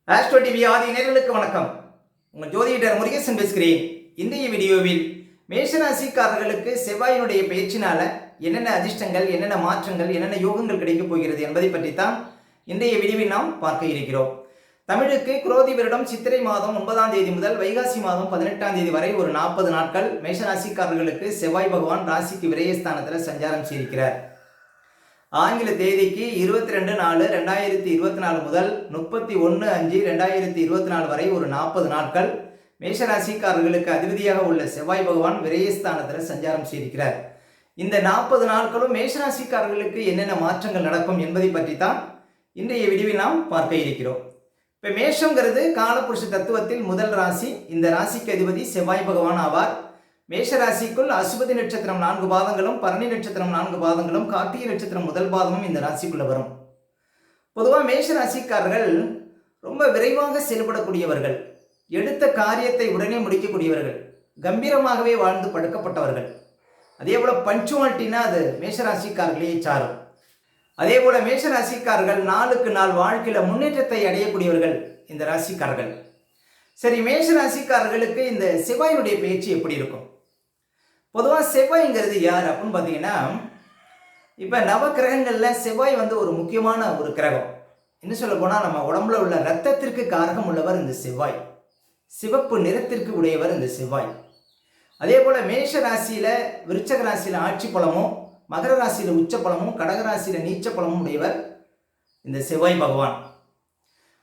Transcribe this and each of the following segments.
Astro TV ஆதி நேயர்களுக்கு வணக்கம். உங்கள் ஜோதிடர் முருகேசன் பேசுகிறேன். இன்றைய வீடியோவில் மேஷராசிக்காரர்களுக்கு செவ்வாயினுடைய பெயர்ச்சினால என்னென்ன அதிர்ஷ்டங்கள், என்னென்ன மாற்றங்கள், என்னென்ன யோகங்கள் கிடைக்கப் போகிறது என்பதை பற்றித்தான் இன்றைய வீடியோவில் நாம் பார்க்க இருக்கிறோம். தமிழுக்கு குரோதி வருடம் சித்திரை மாதம் 9ஆம் தேதி முதல் வைகாசி மாதம் 18ஆம் தேதி வரை ஒரு 40 நாட்கள் மேஷராசிக்காரர்களுக்கு செவ்வாய் பகவான் ராசிக்கு விரயஸ்தானத்தில் சஞ்சாரம் செய்திருக்கிறார். ஆங்கில தேதிக்கு 22/4/2024 முதல் 31/5/2024 வரை ஒரு 40 நாட்கள் மேஷராசிக்காரர்களுக்கு அதிபதியாக உள்ள செவ்வாய் பகவான் விரயஸ்தானத்தில் சஞ்சாரம் செய்திருக்கிறார். இந்த 40 நாட்களும் மேஷராசிக்காரர்களுக்கு என்னென்ன மாற்றங்கள் நடக்கும் என்பதை பற்றி தான் இன்றைய வீடியோவில் நாம் பார்க்க இருக்கிறோம். இப்போ மேஷங்கிறது காலபுருஷ தத்துவத்தில் முதல் ராசி. இந்த ராசிக்கு அதிபதி செவ்வாய் பகவான் ஆவார். மேஷராசிக்குள் அசுபதி நட்சத்திரம் 4 பாதங்களும், பரணி நட்சத்திரம் 4 பாதங்களும், கார்த்திகை நட்சத்திரம் முதல் பாதமும் இந்த ராசிக்குள்ள வரும். பொதுவாக மேஷராசிக்காரர்கள் ரொம்ப விரைவாக செயல்படக்கூடியவர்கள், எடுத்த காரியத்தை உடனே முடிக்கக்கூடியவர்கள், கம்பீரமாகவே வாழ்ந்து படுக்கப்பட்டவர்கள். அதே போல பஞ்சுவாலிட்டினா அது மேஷராசிக்காரர்களே சாரும். அதே போல மேஷராசிக்காரர்கள் நாளுக்கு நாள் வாழ்க்கையில முன்னேற்றத்தை அடையக்கூடியவர்கள் இந்த ராசிக்காரர்கள். சரி, மேஷராசிக்காரர்களுக்கு இந்த செவ்வாயினுடைய பயிற்சி எப்படி இருக்கும்? பொதுவாக செவ்வாய்ங்கிறது யார் அப்படின்னு பார்த்தீங்கன்னா, இப்போ நவ கிரகங்களில் செவ்வாய் ஒரு முக்கியமான ஒரு கிரகம். இன்னும் சொல்ல போனால் நம்ம உடம்புல உள்ள இரத்தத்திற்கு காரகம் உள்ளவர் இந்த செவ்வாய். சிவப்பு நிறத்திற்கு உடையவர் இந்த செவ்வாய். அதே போல் மேஷ ராசியில் விருச்சக ராசியில் ஆட்சி பலமும், மகர ராசியில் உச்ச பலமும், கடக ராசியில் நீச்ச பலமும் உடையவர் இந்த செவ்வாய் பகவான்.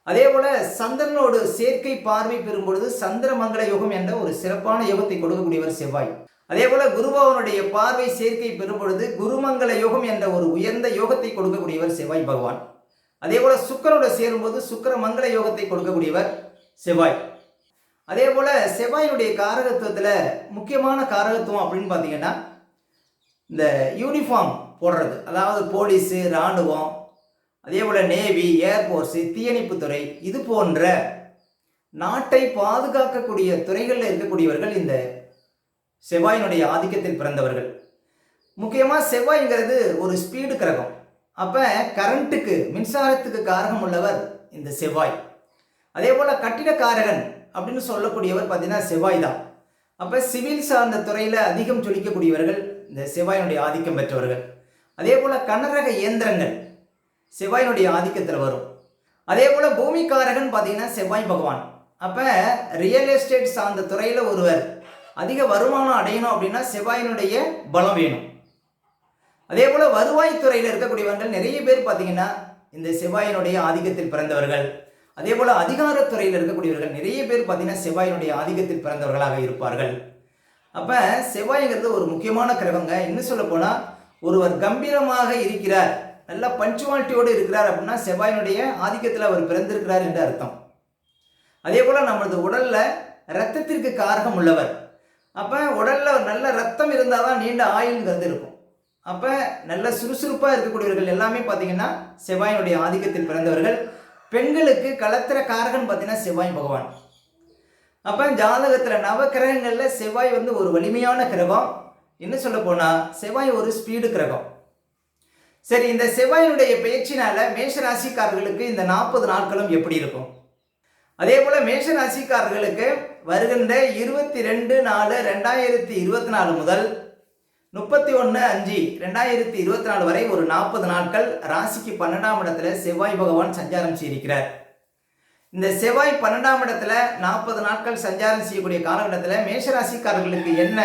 அதே போல சந்திரனோடு சேர்க்கை பார்வை பெறும் பொழுது சந்திரமங்கல யோகம் என்ற ஒரு சிறப்பான யோகத்தை கொடுக்கக்கூடியவர் செவ்வாய். அதே போல குருபவனுடைய பார்வை சேர்க்கை பெறும் பொழுது குருமங்கல யோகம் என்ற ஒரு உயர்ந்த யோகத்தை கொடுக்கக்கூடியவர் செவ்வாய் பகவான். அதே போல சுக்கரோடு சேரும்போது சுக்கர மங்கள யோகத்தை கொடுக்கக்கூடியவர் செவ்வாய். அதே போல செவ்வாயினுடைய காரகத்துவத்தில் முக்கியமான காரகத்துவம் அப்படின்னு பார்த்தீங்கன்னா, இந்த யூனிஃபார்ம் போடுறது, அதாவது போலீஸு, இராணுவம், அதே போல் நேவி, ஏர்ஃபோர்ஸு, தீயணைப்புத்துறை, இது போன்ற நாட்டை பாதுகாக்கக்கூடிய துறைகளில் இருக்கக்கூடியவர்கள் இந்த செவ்வாயினுடைய ஆதிக்கத்தில் பிறந்தவர்கள். முக்கியமாக செவ்வாய்ங்கிறது ஒரு ஸ்பீடு கிரகம். அப்போ கரண்ட்டுக்கு, மின்சாரத்துக்கு காரகம் உள்ளவர் இந்த செவ்வாய். அதே போல் கட்டிடக்காரகன் அப்படின்னு சொல்லக்கூடியவர் பார்த்தீங்கன்னா செவ்வாய் தான். அப்போ சிவில் சார்ந்த துறையில் அதிகம் ஜொலிக்கக்கூடியவர்கள் இந்த செவ்வாயினுடைய ஆதிக்கம் பெற்றவர்கள். அதே போல் கனரக இயந்திரங்கள் செவ்வாயினுடைய ஆதிக்கத்தில் வரும். அதே போல் பூமிக்காரகன் பார்த்தீங்கன்னா செவ்வாய் பகவான். அப்போ ரியல் எஸ்டேட் சார்ந்த துறையில் ஒருவர் அதிக வருமானம் அடையணும் அப்படின்னா செவ்வாயினுடைய பலம் வேணும். அதே போல் வருவாய்த்துறையில் இருக்கக்கூடியவர்கள் நிறைய பேர் பார்த்தீங்கன்னா இந்த செவ்வாயினுடைய ஆதிக்கத்தில் பிறந்தவர்கள். அதே போல் அதிகாரத்துறையில் இருக்கக்கூடியவர்கள் நிறைய பேர் பார்த்தீங்கன்னா செவ்வாயினுடைய ஆதிக்கத்தில் பிறந்தவர்களாக இருப்பார்கள். அப்போ செவ்வாய்ங்கிறது ஒரு முக்கியமான கிரகங்க. இன்னும் சொல்ல போனால் ஒருவர் கம்பீரமாக இருக்கிறார், நல்ல பஞ்சுவாலிட்டியோடு இருக்கிறார் அப்படின்னா செவ்வாயினுடைய ஆதிக்கத்தில் அவர் பிறந்திருக்கிறார் என்று அர்த்தம். அதே போல் நமது உடலில் இரத்தத்திற்கு காரகம் உள்ளவர். அப்போ உடலில் நல்ல ரத்தம் இருந்தால் தான் நீண்ட ஆயுள்ங்கிறது இருக்கும். அப்போ நல்ல சுறுசுறுப்பாக இருக்கக்கூடியவர்கள் எல்லாமே பார்த்தீங்கன்னா செவ்வாயினுடைய ஆதிக்கத்தில் பிறந்தவர்கள். பெண்களுக்கு கலத்திர காரகன் பார்த்தீங்கன்னா செவ்வாய் பகவான். அப்போ ஜாதகத்தில் நவ கிரகங்களில் செவ்வாய் ஒரு வலிமையான கிரகம். இன்னும் சொல்ல போனால் செவ்வாய் ஒரு ஸ்பீடு கிரகம். சரி, இந்த செவ்வாயினுடைய பெயர்ச்சினால மேஷராசிக்காரர்களுக்கு இந்த 40 நாட்களும் எப்படி இருக்கும்? அதே போல மேஷராசிக்காரர்களுக்கு வருகின்ற 22/4/2024 முதல் 31/5/2024 வரை ஒரு 40 நாட்கள் ராசிக்கு 12ஆம் இடத்துல செவ்வாய் பகவான் சஞ்சாரம் செய்திருக்கிறார். இந்த செவ்வாய் 12ஆம் இடத்துல 40 நாட்கள் சஞ்சாரம் செய்யக்கூடிய காலகட்டத்தில் மேஷராசிக்காரர்களுக்கு என்ன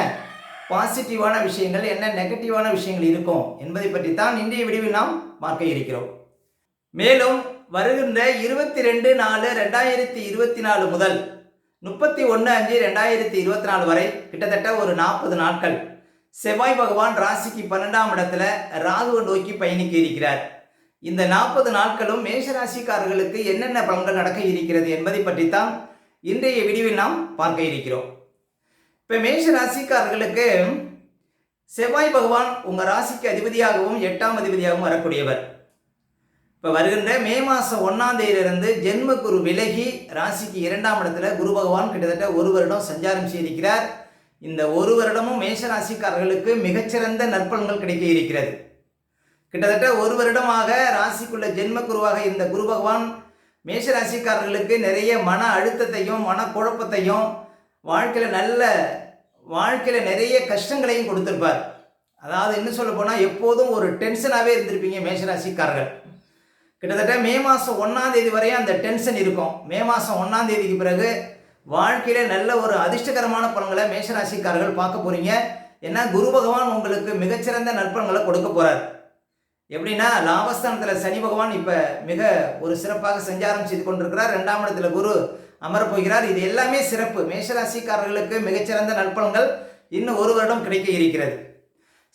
பாசிட்டிவான விஷயங்கள், என்ன நெகட்டிவான விஷயங்கள் இருக்கும் என்பதை பற்றி தான் இன்றைய வீடியோவில் நாம் பார்க்க இருக்கிறோம். மேலும் வருகின்ற 22/4/2024 முதல் 31/5/2024 வரை கிட்டத்தட்ட ஒரு 40 நாட்கள் செவ்வாய் பகவான் ராசிக்கு 12ஆம் இடத்துல ராகுவை நோக்கி பயணிக்க இருக்கிறார். இந்த 40 நாட்களும் மேஷராசிக்காரர்களுக்கு என்னென்ன பலன்கள் நடக்க இருக்கிறது என்பதை பற்றி தான் இன்றைய வீடியோவில் நாம் பார்க்க இருக்கிறோம். இப்போ மேஷ ராசிக்காரர்களுக்கு செவ்வாய் பகவான் உங்கள் ராசிக்கு அதிபதியாகவும் 8ஆம் அதிபதியாகவும் வரக்கூடியவர். இப்போ வருகின்ற மே மாதம் 1ஆம் தேதியிலிருந்து ஜென்ம குரு விலகி ராசிக்கு 2ஆம் இடத்துல குரு பகவான் கிட்டத்தட்ட 1 வருடம் சஞ்சாரம் செய்திருக்கிறார். இந்த 1 வருடமும் மேஷ ராசிக்காரர்களுக்கு மிகச்சிறந்த நற்பலன்கள் கிடைக்க இருக்கிறது. கிட்டத்தட்ட 1 வருடமாக ராசிக்குள்ள ஜென்ம குருவாக இருந்த குரு பகவான் மேஷராசிக்காரர்களுக்கு நிறைய மன அழுத்தத்தையும் மனக்குழப்பத்தையும் வாழ்க்கையில் நிறைய கஷ்டங்களையும் கொடுத்துருப்பார். அதாவது இன்னும் சொல்ல போனால் எப்போதும் ஒரு டென்ஷனாகவே இருந்திருப்பீங்க மேஷராசிக்காரர்கள். கிட்டத்தட்ட மே மாதம் 1ஆம் தேதி வரையும் அந்த டென்ஷன் இருக்கும். மே மாதம் 1ஆம் தேதிக்கு பிறகு வாழ்க்கையில் நல்ல ஒரு அதிர்ஷ்டகரமான பலன்களை மேஷராசிக்காரர்கள் பார்க்க போகிறீங்க. ஏன்னா குரு பகவான் உங்களுக்கு மிகச்சிறந்த நற்பலன்களை கொடுக்க போகிறார். எப்படின்னா லாபஸ்தானத்தில் சனி பகவான் இப்போ மிக ஒரு சிறப்பாக சஞ்சாரம் செய்து கொண்டிருக்கிறார். 2ஆம் இடத்துல குரு அமரப்போகிறார். இது எல்லாமே சிறப்பு. மேஷராசிக்காரர்களுக்கு மிகச்சிறந்த நற்பலன்கள் இன்னும் ஒரு வருடம் கிடைக்க இருக்கிறது.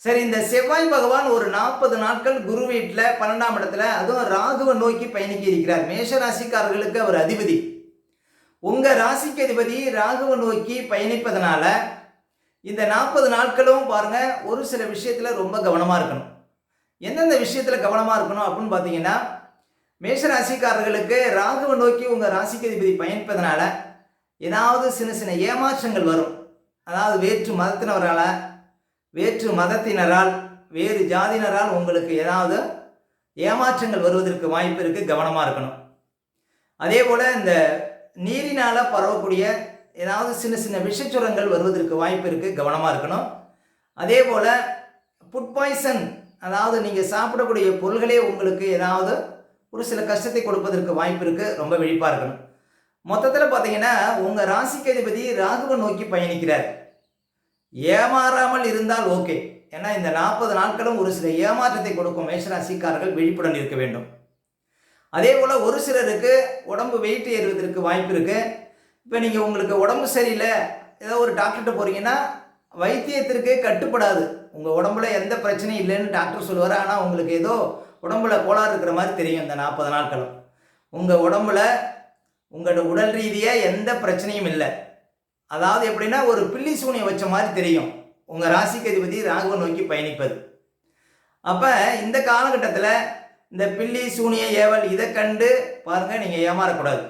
சரி, இந்த செவ்வாய் பகவான் ஒரு 40 நாட்கள் குரு வீட்டில் 12ஆம் இடத்துல, அதுவும் ராகுவை நோக்கி பயணிக்க இருக்கிறார். மேஷராசிக்காரர்களுக்கு அவர் அதிபதி. உங்கள் ராசிக்கு அதிபதி ராகுவை நோக்கி பயணிப்பதனால இந்த 40 நாட்களும் பாருங்க ஒரு சில விஷயத்தில் ரொம்ப கவனமாக இருக்கணும். எந்தெந்த விஷயத்தில் கவனமாக இருக்கணும் அப்படின்னு பார்த்தீங்கன்னா, மேஷராசிக்காரர்களுக்கு ராகுவை நோக்கி உங்கள் ராசிக்கு அதிபதி பயணிப்பதனால ஏதாவது சின்ன சின்ன ஏமாற்றங்கள் வரும். அதாவது வேற்று மதத்தினரால் வேறு ஜாதியினரால் உங்களுக்கு ஏதாவது ஏமாற்றங்கள் வருவதற்கு வாய்ப்பு இருக்குது. கவனமாக இருக்கணும். அதே போல் இந்த நீரினால் பரவக்கூடிய ஏதாவது சின்ன சின்ன விஷச்சுரங்கள் வருவதற்கு வாய்ப்பு இருக்குது. கவனமாக இருக்கணும். அதே போல் ஃபுட் பாய்சன், அதாவது நீங்கள் சாப்பிடக்கூடிய பொருள்களே உங்களுக்கு ஏதாவது ஒரு சில கஷ்டத்தை கொடுப்பதற்கு வாய்ப்பு இருக்குது. ரொம்ப விழிப்பாக இருக்கணும். மொத்தத்தில் பார்த்தீங்கன்னா உங்கள் ராசிக்கு அதிபதி ராகுவை நோக்கி பயணிக்கிறார். ஏமாறாமல் இருந்தால் ஓகே. ஏன்னா இந்த 40 நாட்களும் ஒரு சில ஏமாற்றத்தை கொடுக்கும். மேஷராசிக்காரர்கள் விழிப்புடன் இருக்க வேண்டும். அதே போல் ஒரு சிலருக்கு உடம்பு வெயிட் ஏறுவதற்கு வாய்ப்பு இருக்குது. இப்போ நீங்கள் உங்களுக்கு உடம்பு சரியில்லை, ஏதோ ஒரு டாக்டர்கிட்ட போகிறீங்கன்னா வைத்தியத்திற்கு கட்டுப்படாது. உங்கள் உடம்புல எந்த பிரச்சனையும் இல்லைன்னு டாக்டர் சொல்லுவார். ஆனால் உங்களுக்கு ஏதோ உடம்புல கோளாறு இருக்கிற மாதிரி தெரியும். இந்த 40 நாட்களும் உங்கள் உடம்புல உங்களோட உடல் ரீதியாக எந்த பிரச்சனையும் இல்லை. அதாவது எப்படின்னா ஒரு பில்லி சூனியம் வச்ச மாதிரி தெரியும் உங்கள் ராசிக்கு அதிபதி ராகுவை நோக்கி பயணிப்பது. அப்போ இந்த காலகட்டத்தில் இந்த பில்லி சூனிய ஏவல் இதை கண்டு பாருங்கள், நீங்கள் ஏமாறக்கூடாது.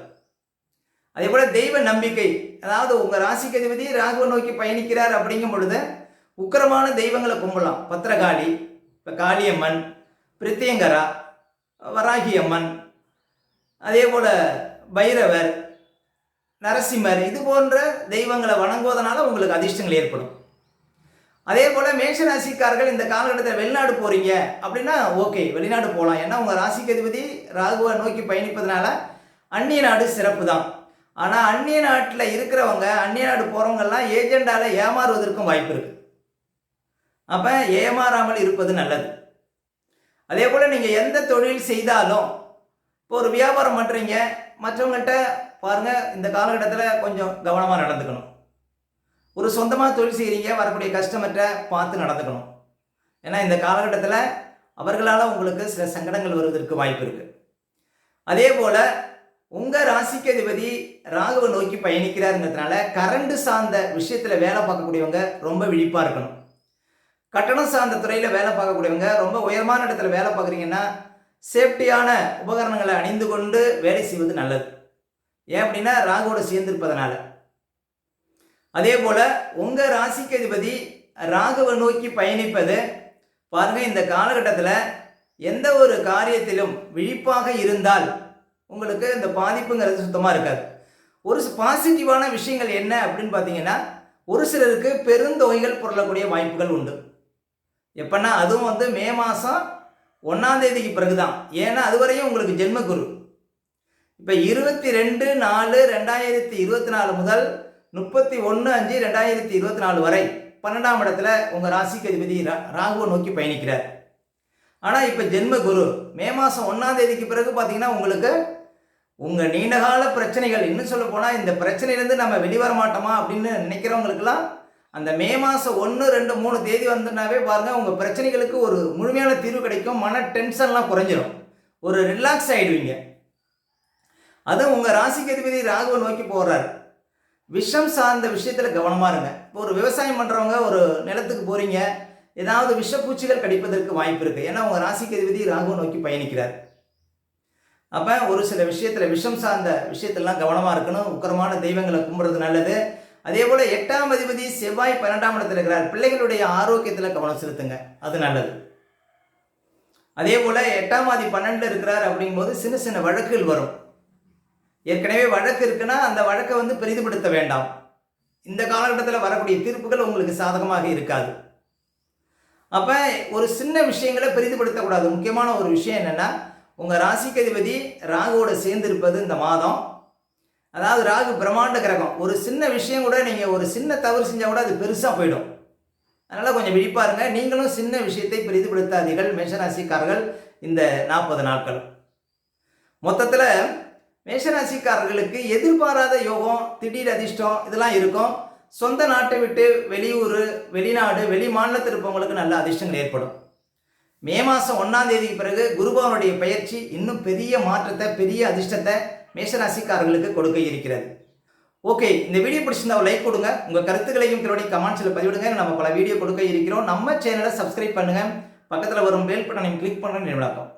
அதே போல் தெய்வ நம்பிக்கை, அதாவது உங்கள் ராசிக்கு அதிபதி ராகுவை நோக்கி பயணிக்கிறார் அப்படிங்கும் பொழுது உக்கிரமான தெய்வங்களை கும்பிடலாம். பத்திரகாளி, இப்போ காளியம்மன், பிரித்தியங்கரா, வராகியம்மன், அதே போல் பைரவர், நரசிம்மர், இது போன்ற தெய்வங்களை வணங்குவதனால உங்களுக்கு அதிர்ஷ்டங்கள் ஏற்படும். அதே போல் மேஷராசிக்காரர்கள் இந்த காலகட்டத்தில் வெளிநாடு போகிறீங்க அப்படின்னா ஓகே, வெளிநாடு போகலாம். ஏன்னா உங்கள் ராசிக்கு அதிபதி ராகுவை நோக்கி பயணிப்பதனால அந்நிய நாடு சிறப்பு தான். ஆனால் அந்நிய நாட்டில் இருக்கிறவங்க, அந்நிய நாடு போகிறவங்கெல்லாம் ஏஜெண்டால் ஏமாறுவதற்கும் வாய்ப்பு இருக்குது. அப்போ ஏமாறாமல் இருப்பது நல்லது. அதே போல் நீங்கள் எந்த தொழில் செய்தாலும், இப்போ ஒரு வியாபாரம் பண்ணுறீங்க, மற்றவங்கள்ட்ட பாருங்கள் இந்த காலகட்டத்தில் கொஞ்சம் கவனமாக நடந்துக்கணும். ஒரு சொந்தமாக தொழில் செய்கிறீங்க, வரக்கூடிய கஸ்டமர்கிட்ட பார்த்து நடந்துக்கணும். ஏன்னா இந்த காலகட்டத்தில் அவர்களால் உங்களுக்கு சில சங்கடங்கள் வருவதற்கு வாய்ப்பு இருக்குது. அதே போல் உங்கள் ராசிக்கு அதிபதி ராகுவை நோக்கி பயணிக்கிறாருங்கிறதுனால கரண்ட் சார்ந்த விஷயத்தில் வேலை பார்க்கக்கூடியவங்க ரொம்ப விழிப்பாக இருக்கணும். கட்டணம் சார்ந்த துறையில் வேலை பார்க்கக்கூடியவங்க, ரொம்ப உயர்மான இடத்துல வேலை பார்க்குறீங்கன்னா சேஃப்டியான உபகரணங்களை அணிந்து கொண்டு வேலை செய்வது நல்லது. ஏன் அப்படின்னா ராகுவோட சேர்ந்திருப்பதனால. அதே போல் உங்கள் ராசிக்கு அதிபதி ராகுவை நோக்கி பயணிப்பது பாருங்கள், இந்த காலகட்டத்தில் எந்த ஒரு காரியத்திலும் விழிப்பாக இருந்தால் உங்களுக்கு இந்த பாதிப்புங்கிறது சுத்தமாக இருக்காது. ஒரு பாசிட்டிவான விஷயங்கள் என்ன அப்படின்னு பார்த்தீங்கன்னா, ஒரு சிலருக்கு பெருந்தொகைகள் புரளக்கூடிய வாய்ப்புகள் உண்டு. எப்பன்னா அதுவும் மே மாதம் 1ஆம் தேதிக்கு பிறகு தான். ஏன்னா அதுவரையும் உங்களுக்கு ஜென்மகுரு. இப்போ 22/4/2024 முதல் 31/5/2024 வரை 12ஆம் இடத்துல உங்கள் ராசிக்கு அதிபதி ராகுவை நோக்கி பயணிக்கிறார். ஆனால் இப்போ ஜென்மகுரு மே மாதம் 1ஆம் தேதிக்கு பிறகு பார்த்தீங்கன்னா உங்களுக்கு உங்கள் நீண்டகால பிரச்சனைகள், இன்னும் சொல்ல போனால் இந்த பிரச்சனையிலேருந்து நம்ம வெளிவர மாட்டோமா அப்படின்னு நினைக்கிறவங்களுக்கெல்லாம் அந்த மே மாதம் 1, 2, 3 தேதி வந்துனாவே பாருங்கள் உங்கள் பிரச்சனைகளுக்கு ஒரு முழுமையான தீர்வு கிடைக்கும். மன டென்ஷன்லாம் குறைஞ்சிரும், ஒரு ரிலாக்ஸ் ஆகிடுவீங்க. அதுவும் உங்கள் ராசிக்கு அதிபதி ராகுவை நோக்கி போகிறார். விஷம் சார்ந்த விஷயத்தில் கவனமாக இருங்க. இப்போ ஒரு விவசாயம் பண்ணுறவங்க ஒரு நிலத்துக்கு போகிறீங்க, ஏதாவது விஷப்பூச்சிகள் கடிப்பதற்கு வாய்ப்பு இருக்குது. ஏன்னா உங்கள் ராசிக்கு அதிபதி ராகுவை நோக்கி பயணிக்கிறார். அப்போ ஒரு சில விஷயத்தில் விஷம் சார்ந்த விஷயத்திலாம் கவனமாக இருக்கணும். உக்கிரமான தெய்வங்களை கும்பிட்றது நல்லது. அதே போல் 8ஆம் அதிபதி செவ்வாய் 12ஆம் இடத்துல இருக்கிறார். பிள்ளைகளுடைய ஆரோக்கியத்தில் கவனம் செலுத்துங்க, அது நல்லது. அதே போல் 8ஆம் ஆதி 12 இருக்கிறார் அப்படிங்கும்போது சின்ன சின்ன வழக்குகள் வரும். ஏற்கனவே வழக்கு இருக்குன்னா அந்த வழக்கை வந்து பெரிதுபடுத்த வேண்டாம். இந்த காலகட்டத்தில் வரக்கூடிய தீர்ப்புகள் உங்களுக்கு சாதகமாக இருக்காது. அப்போ ஒரு சின்ன விஷயங்களை பெரிதுபடுத்தக்கூடாது. முக்கியமான ஒரு விஷயம் என்னென்னா, உங்கள் ராசிக்கு அதிபதி ராகுவோட சேர்ந்து இருப்பது இந்த மாதம். அதாவது ராகு பிரம்மாண்ட கிரகம். ஒரு சின்ன விஷயம் கூட நீங்கள் ஒரு சின்ன தவறு செஞ்சால் கூட அது பெருசாக போயிடும். அதனால் கொஞ்சம் விழிப்பாருங்க. நீங்களும் சின்ன விஷயத்தை பெரிதுபடுத்தாதீர்கள் மேஷராசிக்காரர்கள் இந்த 40 நாட்கள். மொத்தத்தில் மேஷராசிக்காரர்களுக்கு எதிர்பாராத யோகம், திடீர் அதிர்ஷ்டம் இதெல்லாம் இருக்கும். சொந்த நாட்டை விட்டு வெளியூர், வெளிநாடு, வெளி மாநிலத்தில் இருப்பவங்களுக்கு நல்ல அதிர்ஷ்டங்கள் ஏற்படும். மே மாதம் 1ஆம் தேதிக்கு பிறகு குருபவனுடைய பயிற்சி இன்னும் பெரிய மாற்றத்தை, பெரிய அதிர்ஷ்டத்தை மேஷராசிக்காரர்களுக்கு கொடுக்க இருக்கிறது. ஓகே, இந்த வீடியோ பிடிச்சிருந்தா லைக் கொடுங்க. உங்கள் கருத்துக்களையும் கமெண்ட்ஸில் பதிவிடுங்க. நம்ம பல வீடியோ கொடுக்க இருக்கிறோம். நம்ம சேனலை சப்ஸ்கிரைப் பண்ணுங்கள். பக்கத்தில் வரும் பெல் பட்டனையும் கிளிக் பண்ணுங்க. நினைவாக்கம்.